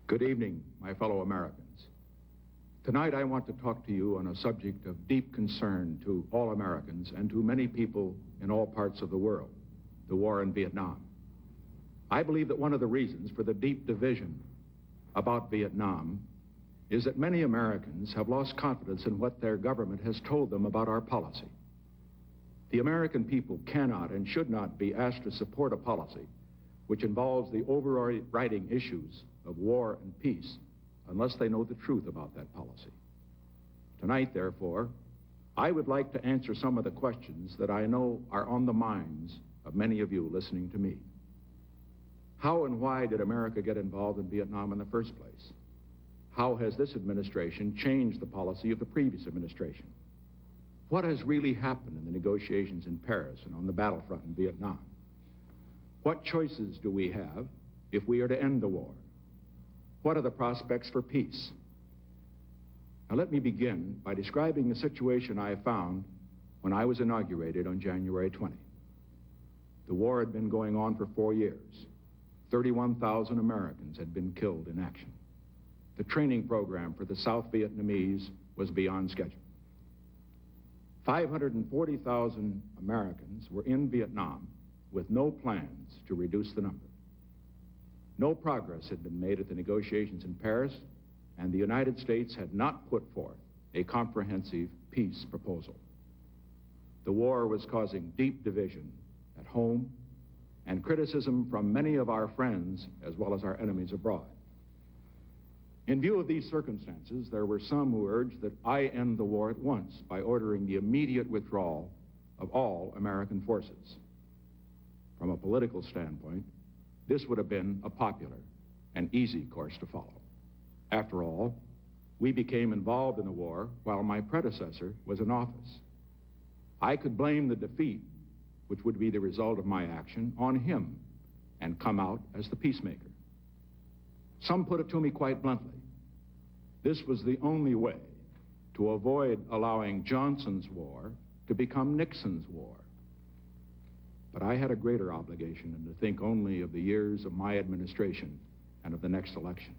Good evening, my fellow Americans. Tonight I want to talk to you on a subject of deep concern to all Americans and to many people in all parts of the world, the war in Vietnam. I believe that one of the reasons for the deep division about Vietnam is that many Americans have lost confidence in what their government has told them about our policy. The American people cannot and should not be asked to support a policy which involves the overriding issues of war and peace unless they know the truth about that policy. Tonight, therefore, I would like to answer some of the questions that I know are on the minds of many of you listening to me. How and why did America get involved in Vietnam in the first place? How has this administration changed the policy of the previous administration? What has really happened in the negotiations in Paris and on the battlefront in Vietnam? What choices do we have if we are to end the war? What are the prospects for peace? Now let me begin by describing the situation I found when I was inaugurated on January 20. The war had been going on for 4 years. 31,000 Americans had been killed in action. The training program for the South Vietnamese was beyond schedule. 540,000 Americans were in Vietnam with no plans to reduce the number. No progress had been made at the negotiations in Paris, and the United States had not put forth a comprehensive peace proposal. The war was causing deep division at home and criticism from many of our friends as well as our enemies abroad. In view of these circumstances, there were some who urged that I end the war at once by ordering the immediate withdrawal of all American forces. From a political standpoint, this would have been a popular and easy course to follow. After all, we became involved in the war while my predecessor was in office. I could blame the defeat, which would be the result of my action, on him and come out as the peacemaker. Some put it to me quite bluntly. This was the only way to avoid allowing Johnson's war to become Nixon's war. But I had a greater obligation than to think only of the years of my administration and of the next election.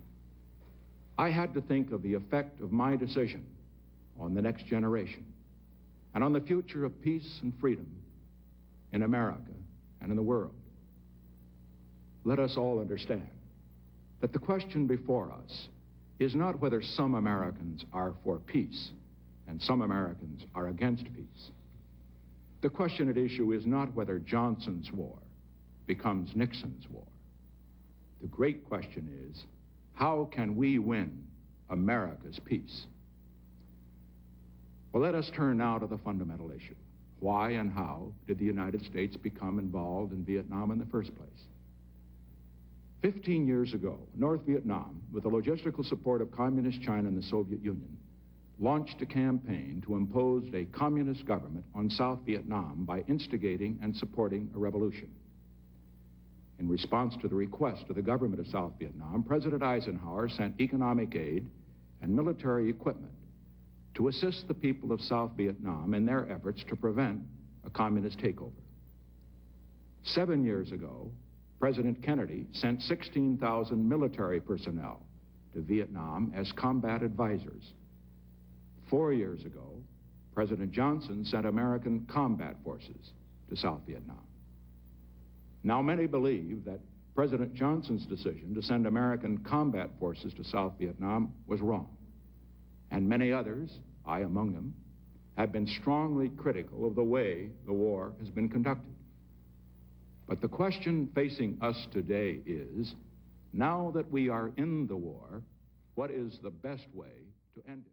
I had to think of the effect of my decision on the next generation and on the future of peace and freedom in America and in the world. Let us all understand that the question before us is not whether some Americans are for peace and some Americans are against peace. The question at issue is not whether Johnson's war becomes Nixon's war. The great question is, how can we win America's peace? Well, let us turn now to the fundamental issue. Why and how did the United States become involved in Vietnam in the first place? 15 years ago, North Vietnam, with the logistical support of Communist China and the Soviet Union, launched a campaign to impose a communist government on South Vietnam by instigating and supporting a revolution. In response to the request of the government of South Vietnam, President Eisenhower sent economic aid and military equipment to assist the people of South Vietnam in their efforts to prevent a communist takeover. 7 years ago, President Kennedy sent 16,000 military personnel to Vietnam as combat advisors. 4 years ago, President Johnson sent American combat forces to South Vietnam. Now, many believe that President Johnson's decision to send American combat forces to South Vietnam was wrong. And many others, I among them, have been strongly critical of the way the war has been conducted. But the question facing us today is, now that we are in the war, what is the best way to end it?